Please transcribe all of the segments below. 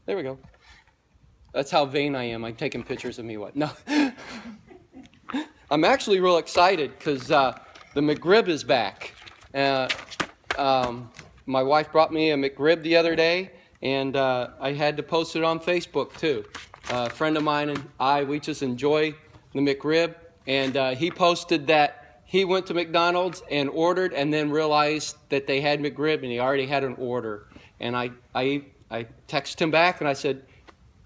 There we go. That's how vain I am. I'm taking pictures of me. What? No. I'm actually real excited because the McRib is back. My wife brought me a McRib the other day, and I had to post it on Facebook too. A friend of mine and I, we just enjoy the McRib, and he posted that he went to McDonald's and ordered and then realized that they had McRib and he already had an order. And I texted him back and I said,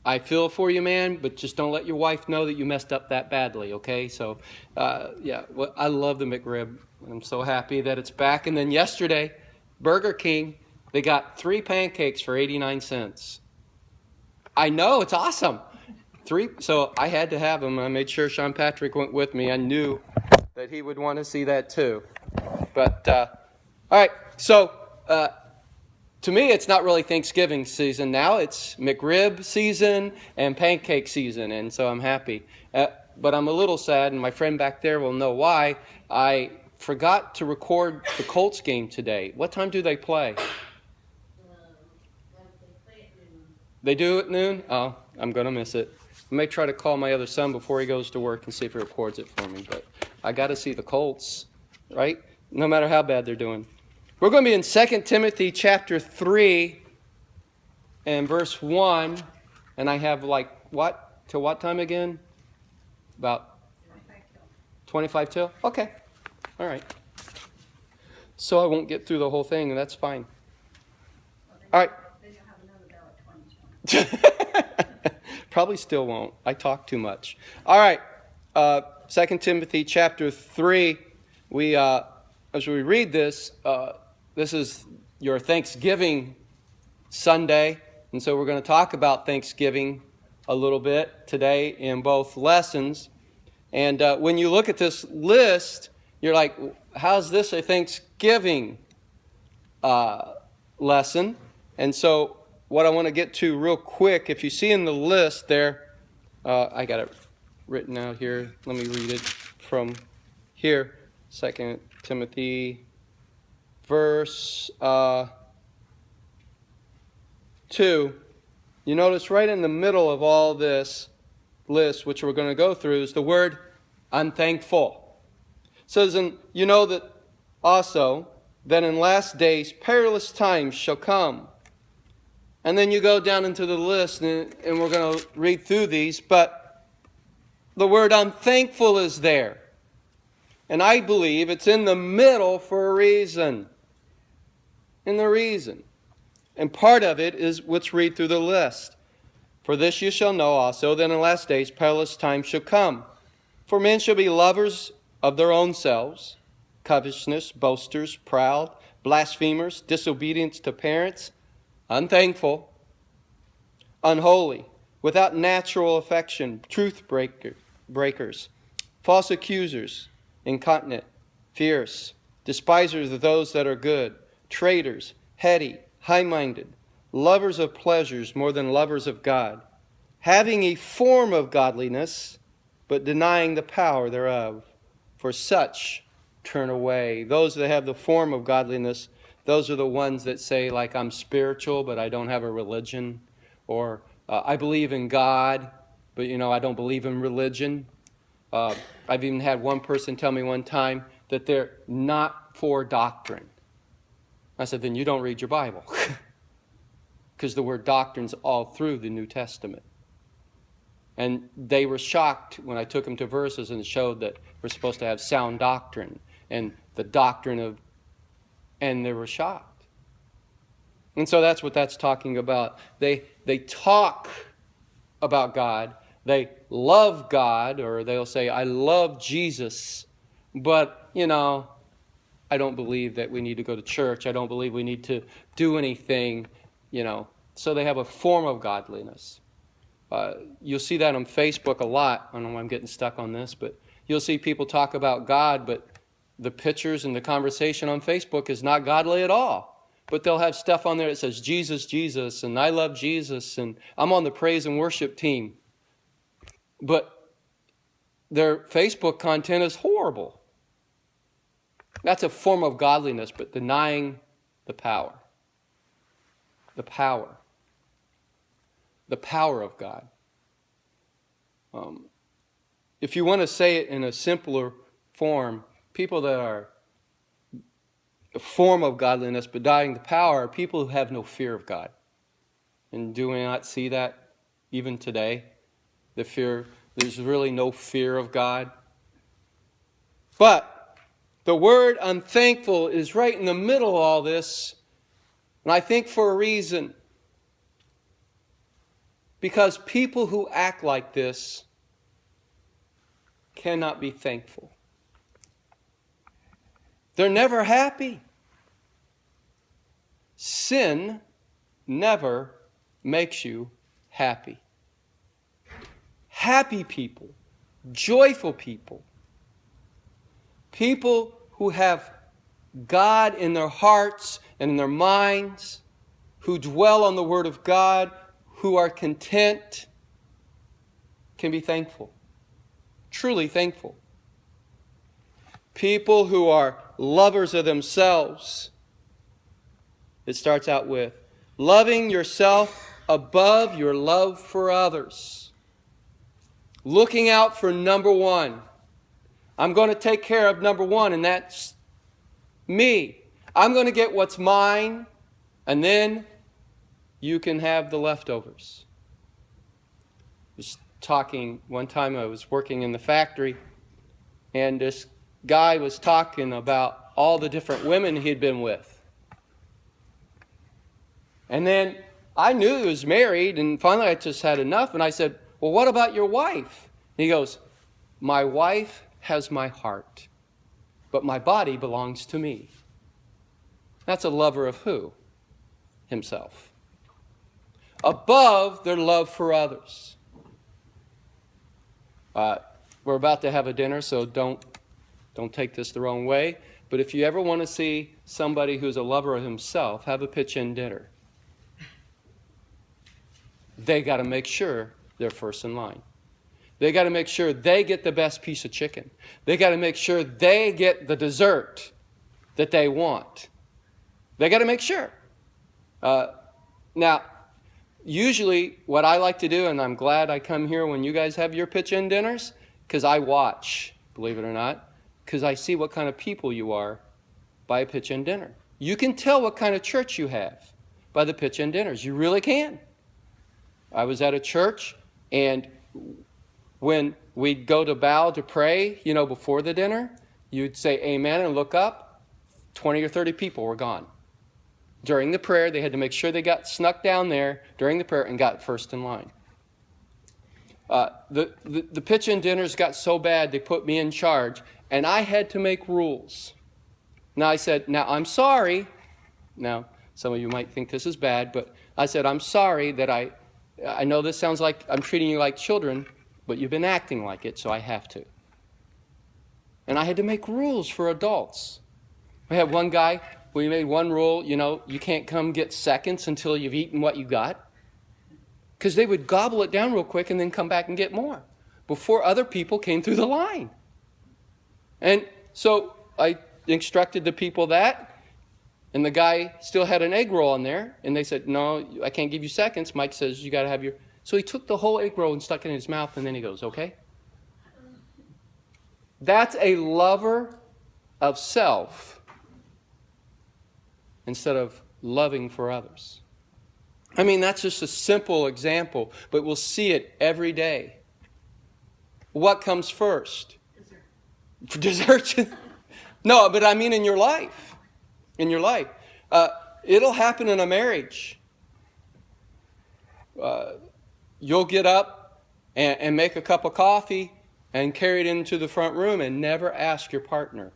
I feel for you, man, but just don't let your wife know that you messed up that badly, okay? So, I love the McRib. I'm so happy that it's back. And then yesterday, Burger King, they got 3 pancakes for 89 cents. I know, it's awesome. 3, so I had to have them. I made sure Sean Patrick went with me. I knew that he would want to see that too. But, all right, so... to me, it's not really Thanksgiving season now. It's McRib season and pancake season, and so I'm happy. But I'm a little sad, and my friend back there will know why. I forgot to record the Colts game today. What time do they play? They do at noon? Oh, I'm going to miss it. I may try to call my other son before he goes to work and see if he records it for me. But I got to see the Colts, right? No matter how bad they're doing. We're going to be in 2 Timothy chapter 3 and verse 1. And I have what? Till what time again? About 25 till? Okay. All right. So I won't get through the whole thing, and that's fine. All right. Then you'll have another bell at 20. Probably still won't. I talk too much. All right. 2 Timothy chapter 3. As we read this, this is your Thanksgiving Sunday, and so we're going to talk about Thanksgiving a little bit today in both lessons. And when you look at this list, you're like, how's this a Thanksgiving lesson? And so what I want to get to real quick, if you see in the list there, I got it written out here. Let me read it from here, 2 Timothy verse 2, you notice right in the middle of all this list, which we're going to go through, is the word unthankful. It says, and you know that also that in last days perilous times shall come. And then you go down into the list, and we're going to read through these, but the word unthankful is there. And I believe it's in the middle for a reason. In the reason. And part of it is, let's read through the list. For this you shall know also, that in the last days perilous times shall come. For men shall be lovers of their own selves, covetousness, boasters, proud, blasphemers, disobedient to parents, unthankful, unholy, without natural affection, truth breakers, false accusers, incontinent, fierce, despisers of those that are good, traitors, heady, high-minded, lovers of pleasures more than lovers of God, having a form of godliness, but denying the power thereof. For such turn away. Those that have the form of godliness, those are the ones that say, like, I'm spiritual, but I don't have a religion. Or I believe in God, but, I don't believe in religion. I've even had one person tell me one time that they're not for doctrine. I said, then you don't read your Bible. Because the word doctrine's all through the New Testament. And they were shocked when I took them to verses and showed that we're supposed to have sound doctrine and the doctrine of, and they were shocked. And so that's what that's talking about. They talk about God. They love God, or they'll say, I love Jesus, but, I don't believe that we need to go to church. I don't believe we need to do anything, So they have a form of godliness. You'll see that on Facebook a lot. I don't know why I'm getting stuck on this, but you'll see people talk about God, but the pictures and the conversation on Facebook is not godly at all. But they'll have stuff on there that says, Jesus, Jesus, and I love Jesus, and I'm on the praise and worship team. But their Facebook content is horrible. That's a form of godliness, but denying the power. The power. the power of God. If you want to say it in a simpler form, people that are a form of godliness but denying the power are people who have no fear of God. And do we not see that even today? There's really no fear of God. But the word unthankful is right in the middle of all this, and I think for a reason. Because people who act like this cannot be thankful. They're never happy. Sin never makes you happy. Happy people, joyful people, people who have God in their hearts and in their minds, who dwell on the Word of God, who are content, can be thankful, truly thankful. People who are lovers of themselves, it starts out with loving yourself above your love for others. Looking out for number one. I'm going to take care of number one, and that's me. I'm going to get what's mine, and then you can have the leftovers. I was talking one time, I was working in the factory, and this guy was talking about all the different women he'd been with. And then I knew he was married, and finally I just had enough, and I said, well, what about your wife? And he goes, my wife has my heart, but my body belongs to me. That's a lover of who? Himself. Above their love for others. We're about to have a dinner, so don't take this the wrong way. But if you ever want to see somebody who's a lover of himself, have a pitch-in dinner. They got to make sure they're first in line. They got to make sure they get the best piece of chicken. They got to make sure they get the dessert that they want. They got to make sure. Now, usually what I like to do, and I'm glad I come here when you guys have your pitch-in dinners, because I watch, believe it or not, because I see what kind of people you are by a pitch-in dinner. You can tell what kind of church you have by the pitch-in dinners. You really can. I was at a church, and when we'd go to bow to pray, before the dinner, you'd say amen and look up. 20 or 30 people were gone. During the prayer, they had to make sure they got snuck down there during the prayer and got first in line. The pitch-in dinners got so bad, they put me in charge, and I had to make rules. Now I said, I'm sorry. Now, some of you might think this is bad, but I said, I'm sorry that I know this sounds like I'm treating you like children, but you've been acting like it, so I have to. And I had to make rules for adults. We had one guy, we made one rule, you can't come get seconds until you've eaten what you got. Because they would gobble it down real quick and then come back and get more before other people came through the line. And so I instructed the people that, and the guy still had an egg roll in there, and they said, no, I can't give you seconds. Mike says, you got to have your... So he took the whole egg roll and stuck it in his mouth, and then he goes, okay? That's a lover of self instead of loving for others. I mean, that's just a simple example, but we'll see it every day. What comes first? Dessert. No, but I mean in your life. In your life. It'll happen in a marriage. You'll get up and make a cup of coffee and carry it into the front room and never ask your partner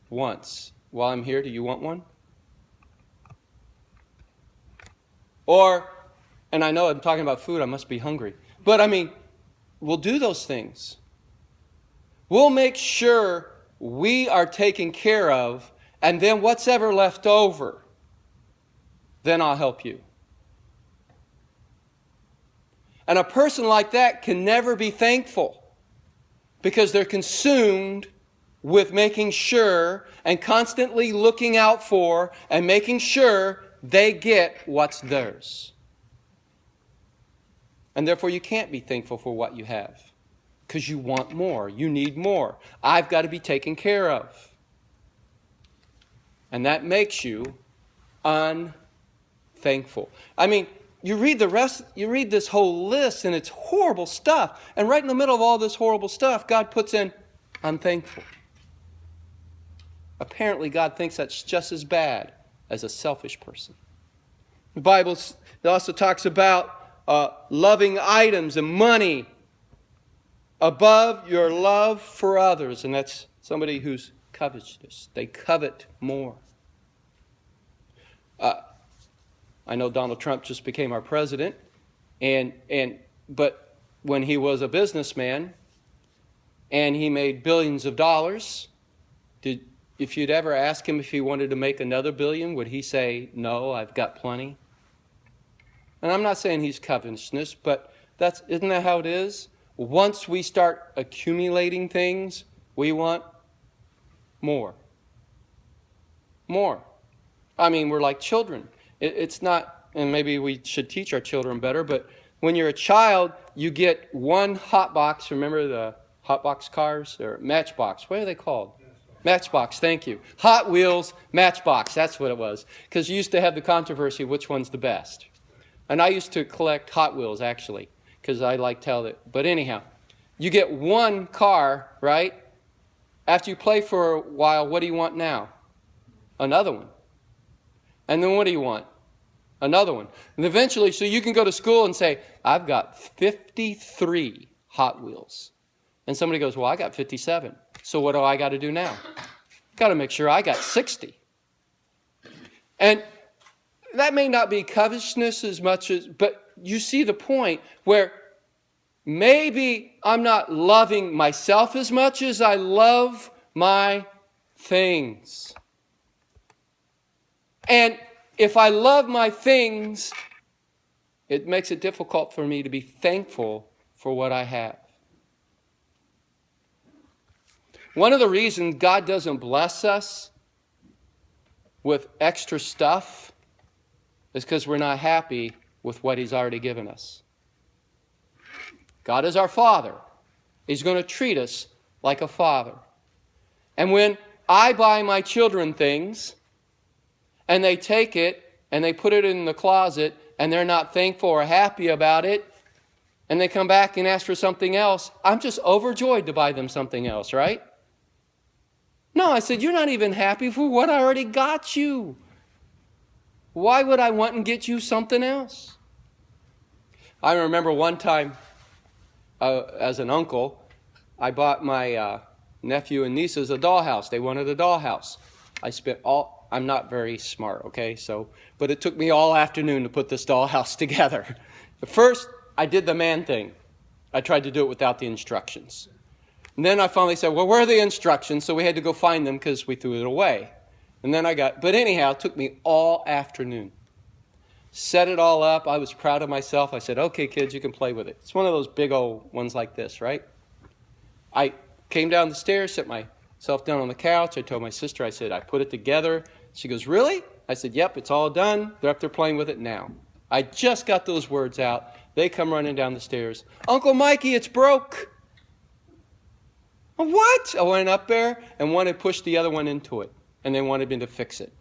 once, while I'm here, do you want one? Or, and I know I'm talking about food, I must be hungry. But I mean, we'll do those things. We'll make sure we are taken care of, and then what's ever left over, then I'll help you. And a person like that can never be thankful because they're consumed with making sure and constantly looking out for and making sure they get what's theirs. And therefore you can't be thankful for what you have. Because you want more. You need more. I've got to be taken care of. And that makes you unthankful. I mean, you read this whole list, and it's horrible stuff. And right in the middle of all this horrible stuff, God puts in unthankful. Apparently, God thinks that's just as bad as a selfish person. The Bible also talks about loving items and money above your love for others. And that's somebody who's covetous. They covet more. I know Donald Trump just became our president, but when he was a businessman and he made billions of dollars, if you'd ever ask him if he wanted to make another billion, would he say, no, I've got plenty? And I'm not saying he's covetousness, but isn't that how it is? Once we start accumulating things, we want more. More. I mean, we're like children. It's not, and maybe we should teach our children better, but when you're a child, you get one hot box. Remember the hot box cars? Or Matchbox. What are they called? Matchbox, thank you. Hot Wheels, Matchbox, that's what it was. Because you used to have the controversy, which one's the best. And I used to collect Hot Wheels, actually, because I liked how that. But anyhow, you get one car, right? After you play for a while, what do you want now? Another one. And then what do you want? Another one. And eventually, so you can go to school and say, I've got 53 Hot Wheels. And somebody goes, well, I got 57. So what do I got to do now? Got to make sure I got 60. And that may not be covetousness as much as, but you see the point where maybe I'm not loving myself as much as I love my things. And if I love my things, it makes it difficult for me to be thankful for what I have. One of the reasons God doesn't bless us with extra stuff is because we're not happy with what He's already given us. God is our Father. He's going to treat us like a father. And when I buy my children things, and they take it, and they put it in the closet, and they're not thankful or happy about it, and they come back and ask for something else, I'm just overjoyed to buy them something else, right? No, I said, you're not even happy for what I already got you. Why would I want and get you something else? I remember one time, as an uncle, I bought my nephew and nieces a dollhouse. They wanted a dollhouse. I'm not very smart, okay? But it took me all afternoon to put this dollhouse together. At first, I did the man thing. I tried to do it without the instructions. And then I finally said, well, where are the instructions? So we had to go find them because we threw it away. And then but anyhow, it took me all afternoon. Set it all up. I was proud of myself. I said, okay, kids, you can play with it. It's one of those big old ones like this, right? I came down the stairs, set myself down on the couch. I told my sister, I said, I put it together. She goes, really? I said, yep, it's all done. They're up there playing with it now. I just got those words out. They come running down the stairs. Uncle Mikey, it's broke. What? I went up there and one had pushed the other one into it. And they wanted me to fix it.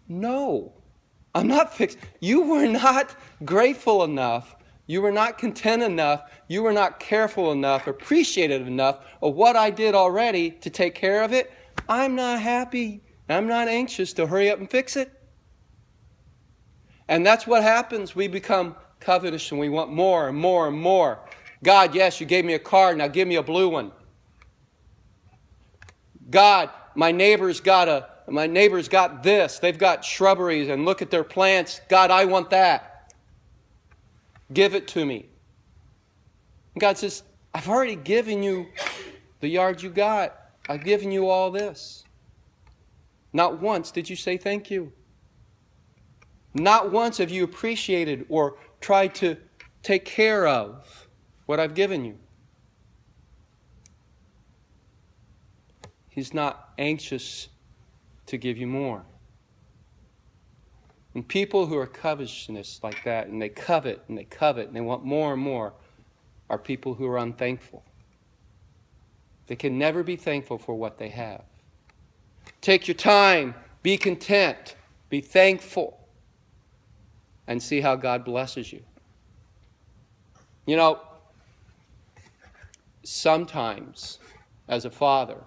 No, I'm not fixing. You were not grateful enough. You were not content enough. You were not careful enough, appreciative enough of what I did already to take care of it. I'm not happy. I'm not anxious to hurry up and fix it. And that's what happens. We become covetous and we want more and more and more. God, yes, you gave me a car. Now give me a blue one. God, my neighbor's got this. They've got shrubberies and look at their plants. God, I want that. Give it to me. And God says, I've already given you the yard you got. I've given you all this. Not once did you say thank you. Not once have you appreciated or tried to take care of what I've given you. He's not anxious to give you more. And people who are covetousness like that, and they covet, and they covet, and they want more and more, are people who are unthankful. They can never be thankful for what they have. Take your time, be content, be thankful, and see how God blesses you. You know, sometimes, as a father,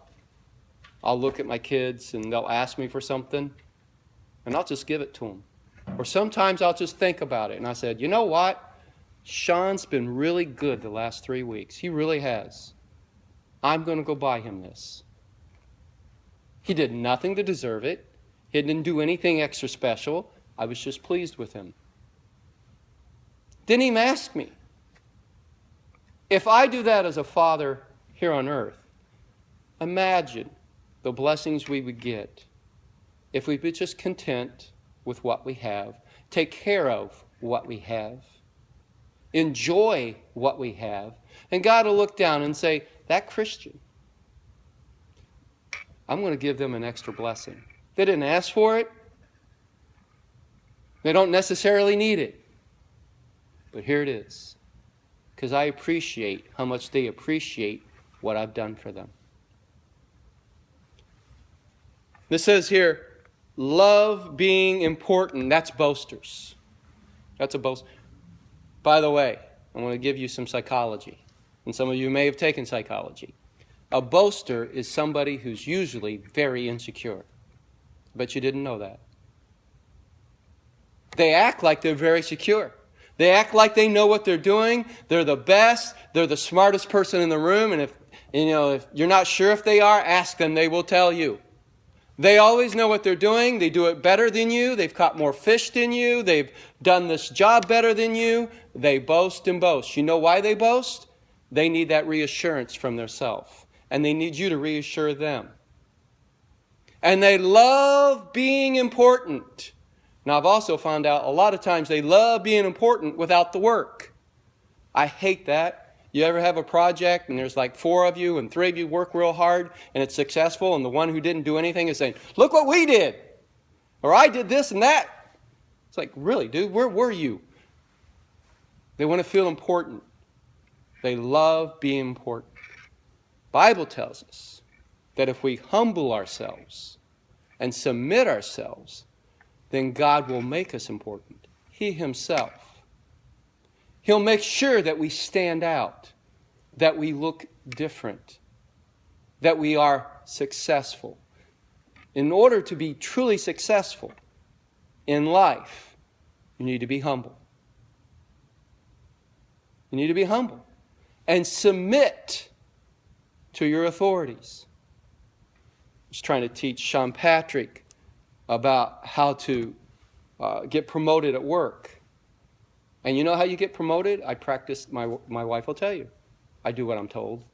I'll look at my kids and they'll ask me for something, and I'll just give it to them. Or sometimes I'll just think about it, and I said, you know what? Sean's been really good the last 3 weeks. He really has. I'm going to go buy him this. He did nothing to deserve it. He didn't do anything extra special. I was just pleased with him. Didn't even ask me. If I do that as a father here on earth, imagine the blessings we would get if we'd be just content with what we have, take care of what we have, enjoy what we have, and God will look down and say, that Christian, I'm going to give them an extra blessing. They didn't ask for it. They don't necessarily need it. But here it is. Because I appreciate how much they appreciate what I've done for them. This says here, love being important. That's boasters. That's a boast. By the way, I want to give you some psychology. And some of you may have taken psychology. A boaster is somebody who's usually very insecure. But you didn't know that. They act like they're very secure. They act like they know what they're doing. They're the best. They're the smartest person in the room. And if you're not sure if they are, ask them. They will tell you. They always know what they're doing. They do it better than you. They've caught more fish than you. They've done this job better than you. They boast and boast. You know why they boast? They need that reassurance from themselves. And they need you to reassure them. And they love being important. Now, I've also found out a lot of times they love being important without the work. I hate that. You ever have a project and there's like 4 of you and 3 of you work real hard and it's successful, and the one who didn't do anything is saying, look what we did. Or I did this and that. It's like, really, dude, where were you? They want to feel important. They love being important. Bible tells us that if we humble ourselves and submit ourselves, then God will make us important. He himself. He'll make sure that we stand out, that we look different, that we are successful. In order to be truly successful in life, you need to be humble. You need to be humble and submit to your authorities. I was trying to teach Sean Patrick about how to get promoted at work. And you know how you get promoted? I practice, my wife will tell you. I do what I'm told.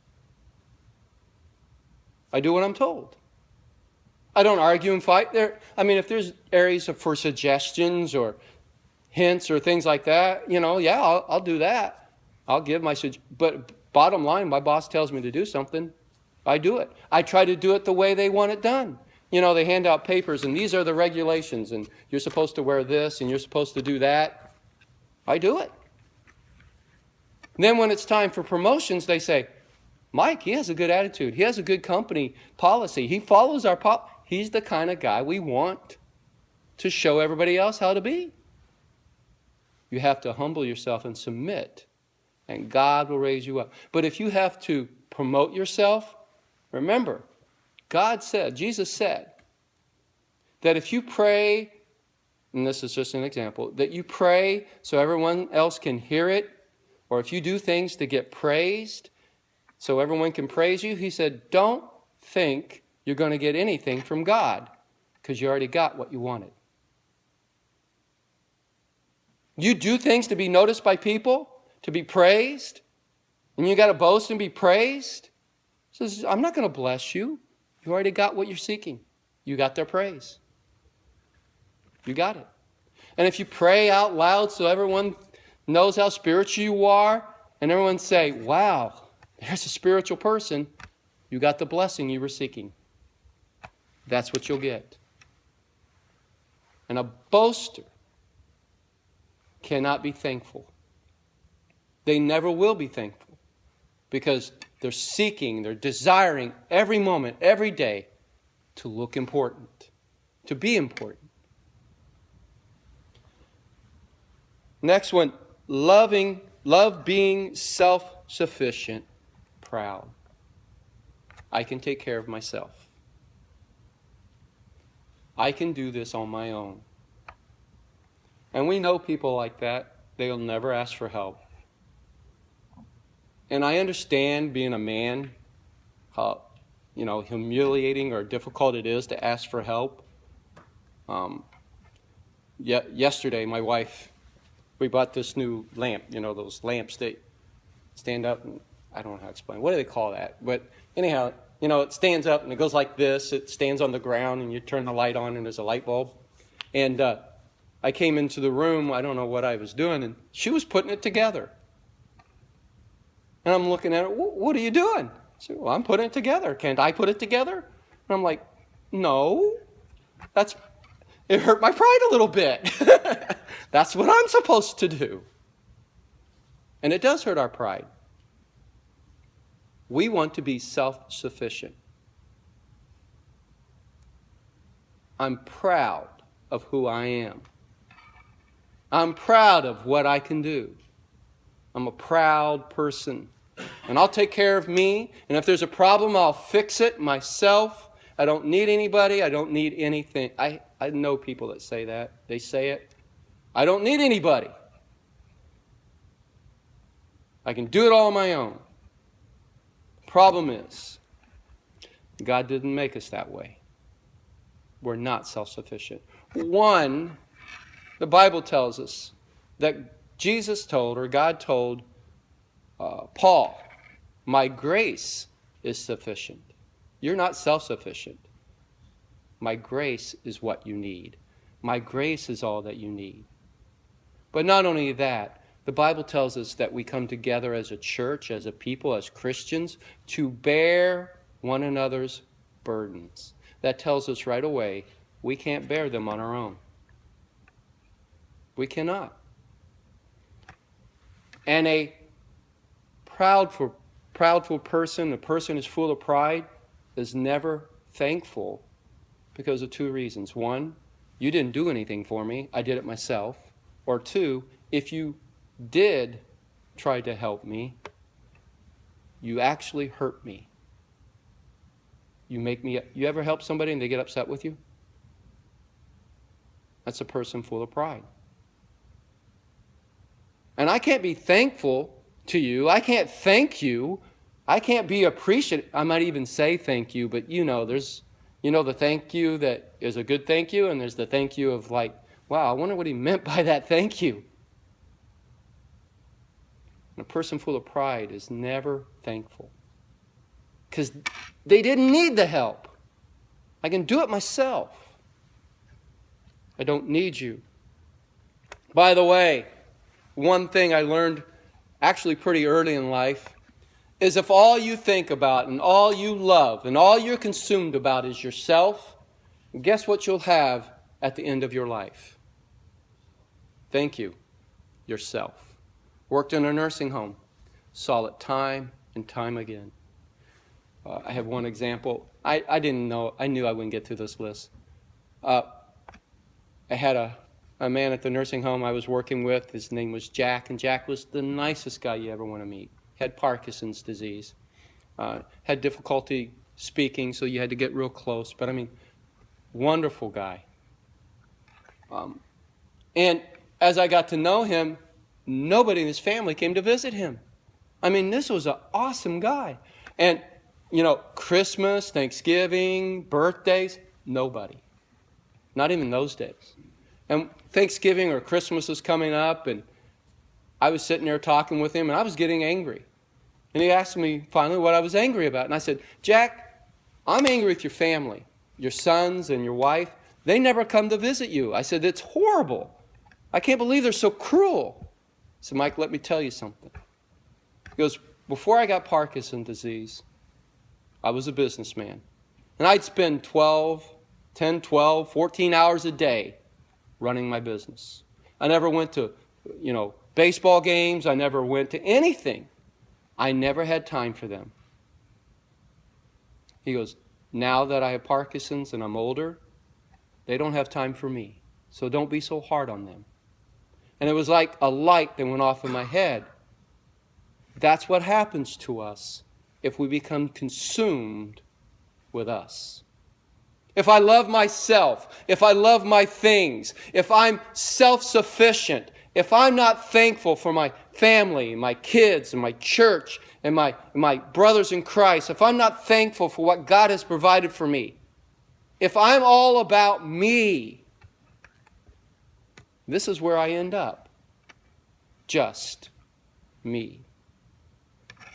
I do what I'm told. I don't argue and fight. If there's areas for suggestions or hints or things like that, I'll do that. I'll give my but bottom line, my boss tells me to do something, I do it. I try to do it the way they want it done. They hand out papers, and these are the regulations, and you're supposed to wear this, and you're supposed to do that. I do it. And then when it's time for promotions, they say, Mike, he has a good attitude. He has a good company policy. He follows our policy. He's the kind of guy we want to show everybody else how to be. You have to humble yourself and submit, and God will raise you up. But if you have to promote yourself, remember, Jesus said, that if you pray, and this is just an example, that you pray so everyone else can hear it, or if you do things to get praised so everyone can praise you, he said, don't think you're going to get anything from God, because you already got what you wanted. You do things to be noticed by people, to be praised, and you got to boast and be praised. He says, I'm not going to bless you. You already got what you're seeking. You got their praise. You got it. And if you pray out loud so everyone knows how spiritual you are, and everyone say, wow, there's a spiritual person, you got the blessing you were seeking. That's what you'll get. And a boaster cannot be thankful. They never will be thankful because they're seeking, they're desiring every moment, every day to look important, to be important. Next one, love being self-sufficient, proud. I can take care of myself. I can do this on my own. And we know people like that. They'll never ask for help. And I understand being a man, how humiliating or difficult it is to ask for help. Yesterday, my wife, we bought this new lamp, those lamps that stand up, and I don't know how to explain. What do they call that? But anyhow, it stands up and it goes like this. It stands on the ground and you turn the light on and there's a light bulb. And I came into the room, I don't know what I was doing, and she was putting it together. And I'm looking at her, what are you doing? She said, well, I'm putting it together. Can't I put it together? And I'm like, no, it hurt my pride a little bit. That's what I'm supposed to do. And it does hurt our pride. We want to be self-sufficient. I'm proud of who I am. I'm proud of what I can do. I'm a proud person. And I'll take care of me. And if there's a problem, I'll fix it myself. I don't need anybody. I don't need anything. I know people that say that. They say it. I don't need anybody. I can do it all on my own. Problem is, God didn't make us that way. We're not self-sufficient. One, the Bible tells us that Jesus told, or God told Paul, my grace is sufficient. You're not self-sufficient. My grace is what you need. My grace is all that you need. But not only that, the Bible tells us that we come together as a church, as a people, as Christians, to bear one another's burdens. That tells us right away we can't bear them on our own. We cannot. And a proudful person, a person who's full of pride, is never thankful because of two reasons. One, you didn't do anything for me. I did it myself. Or two, if you did try to help me, you actually hurt me. You ever help somebody and they get upset with you? That's a person full of pride. And I can't be thankful to you. I can't thank you. I can't be appreciative. I might even say thank you, but there's the thank you that is a good thank you, and there's the thank you of like, wow, I wonder what he meant by that thank you. And a person full of pride is never thankful because they didn't need the help. I can do it myself. I don't need you. By the way, one thing I learned actually pretty early in life is if all you think about and all you love and all you're consumed about is yourself, guess what you'll have at the end of your life? Thank you, yourself. Worked in a nursing home. Saw it time and time again. I have one example. I didn't know. I knew I wouldn't get through this list. I had a man at the nursing home I was working with. His name was Jack, and Jack was the nicest guy you ever want to meet. Had Parkinson's disease. Had difficulty speaking, so you had to get real close. But wonderful guy. And as I got to know him, nobody in his family came to visit him. This was an awesome guy. And, Christmas, Thanksgiving, birthdays, nobody. Not even those days. And Thanksgiving or Christmas was coming up, and I was sitting there talking with him, and I was getting angry. And he asked me finally what I was angry about. And I said, Jack, I'm angry with your family, your sons and your wife. They never come to visit you. I said, it's horrible. I can't believe they're so cruel. I said, Mike, let me tell you something. He goes, before I got Parkinson's disease, I was a businessman. And I'd spend 10, 12, 14 hours a day running my business. I never went to baseball games. I never went to anything. I never had time for them. He goes, now that I have Parkinson's and I'm older, they don't have time for me. So don't be so hard on them. And it was like a light that went off in my head. That's what happens to us if we become consumed with us. If I love myself, if I love my things, if I'm self-sufficient, if I'm not thankful for my family, my kids, and my church, and my brothers in Christ, if I'm not thankful for what God has provided for me, if I'm all about me, this is where I end up. Just me.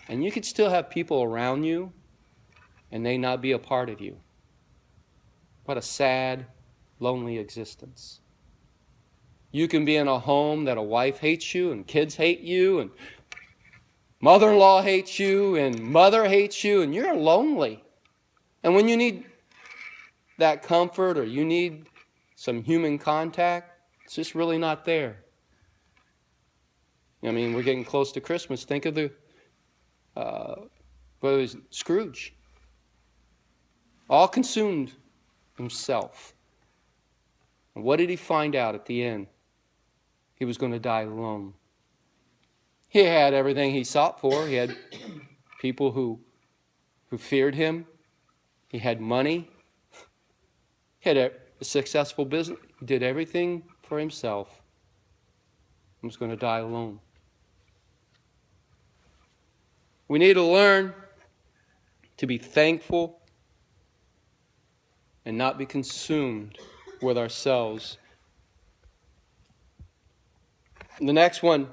And you could still have people around you and they not be a part of you. What a sad, lonely existence. You can be in a home that a wife hates you and kids hate you and mother-in-law hates you and mother hates you, and you're lonely. And when you need that comfort or you need some human contact, it's just really not there. I mean, we're getting close to Christmas. Think of Scrooge. All consumed himself. And what did he find out at the end? He was going to die alone. He had everything he sought for. He had people who feared him. He had money. He had a successful business. He did everything for himself. He was going to die alone. We need to learn to be thankful and not be consumed with ourselves. The next one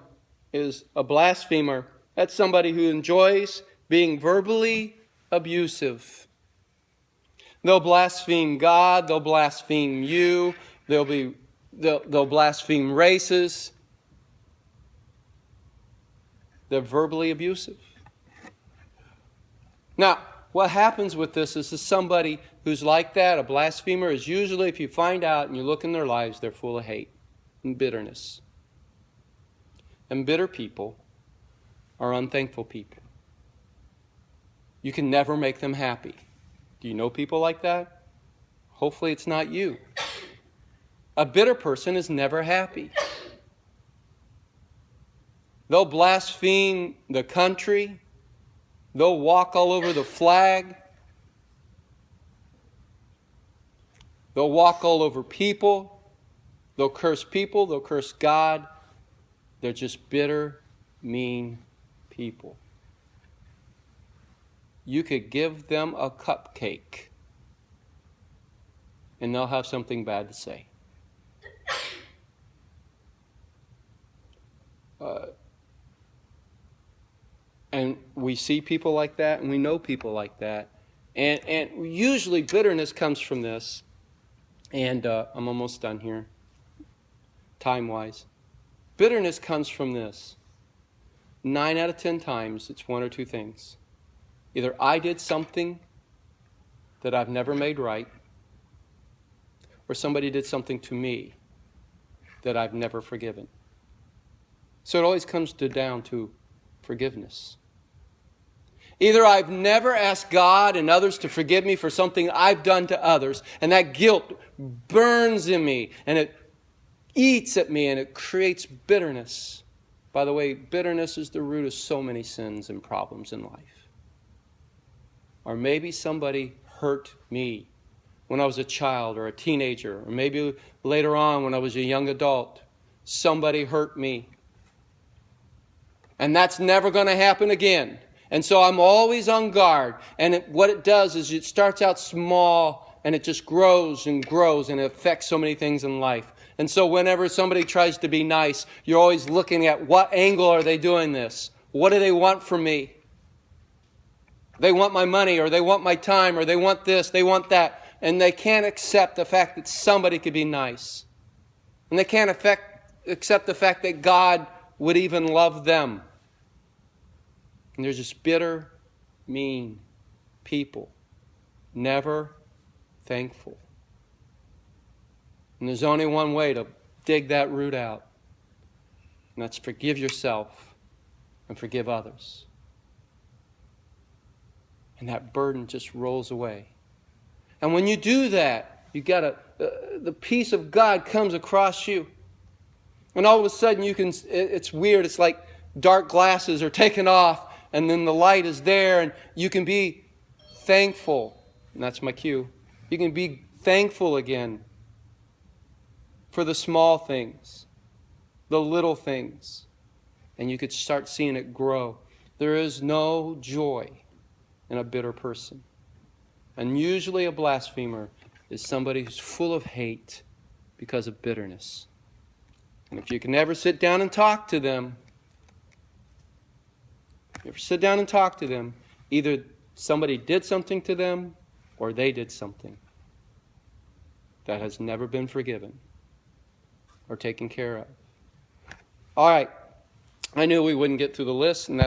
is a blasphemer. That's somebody who enjoys being verbally abusive. They'll blaspheme God, they'll blaspheme you, they'll blaspheme races. They're verbally abusive. Now, what happens with this is somebody who's like that, a blasphemer, is usually, if you find out and you look in their lives, they're full of hate and bitterness. And bitter people are unthankful people. You can never make them happy. Do you know people like that? Hopefully it's not you. A bitter person is never happy. They'll blaspheme the country. They'll walk all over the flag. They'll walk all over people. They'll curse people. They'll curse God. They're just bitter, mean people. You could give them a cupcake and they'll have something bad to say. And we see people like that, and we know people like that. And usually bitterness comes from this. And I'm almost done here, time-wise. Bitterness comes from this. 9 out of 10 times, it's one or two things. Either I did something that I've never made right, or somebody did something to me that I've never forgiven. So it always comes down to forgiveness. Either I've never asked God and others to forgive me for something I've done to others, and that guilt burns in me, and it eats at me, and it creates bitterness. By the way, bitterness is the root of so many sins and problems in life. Or maybe somebody hurt me when I was a child or a teenager, or maybe later on when I was a young adult. Somebody hurt me. And that's never going to happen again. And so I'm always on guard. And what it does is it starts out small and it just grows and grows, and it affects so many things in life. And so whenever somebody tries to be nice, you're always looking at what angle are they doing this? What do they want from me? They want my money, or they want my time, or they want this, they want that. And they can't accept the fact that somebody could be nice. And they can't accept the fact that God would even love them. And they're just bitter, mean people. Never thankful. And there's only one way to dig that root out. And that's forgive yourself and forgive others. And that burden just rolls away. And when you do that, you got the peace of God comes across you. And all of a sudden it's weird. It's like dark glasses are taken off and then the light is there and you can be thankful. And that's my cue. You can be thankful again for the small things, the little things. And you could start seeing it grow. There is no joy in a bitter person. And usually a blasphemer is somebody who's full of hate because of bitterness. And if you can ever sit down and talk to them, either somebody did something to them or they did something that has never been forgiven or taken care of. All right. I knew we wouldn't get through the list, and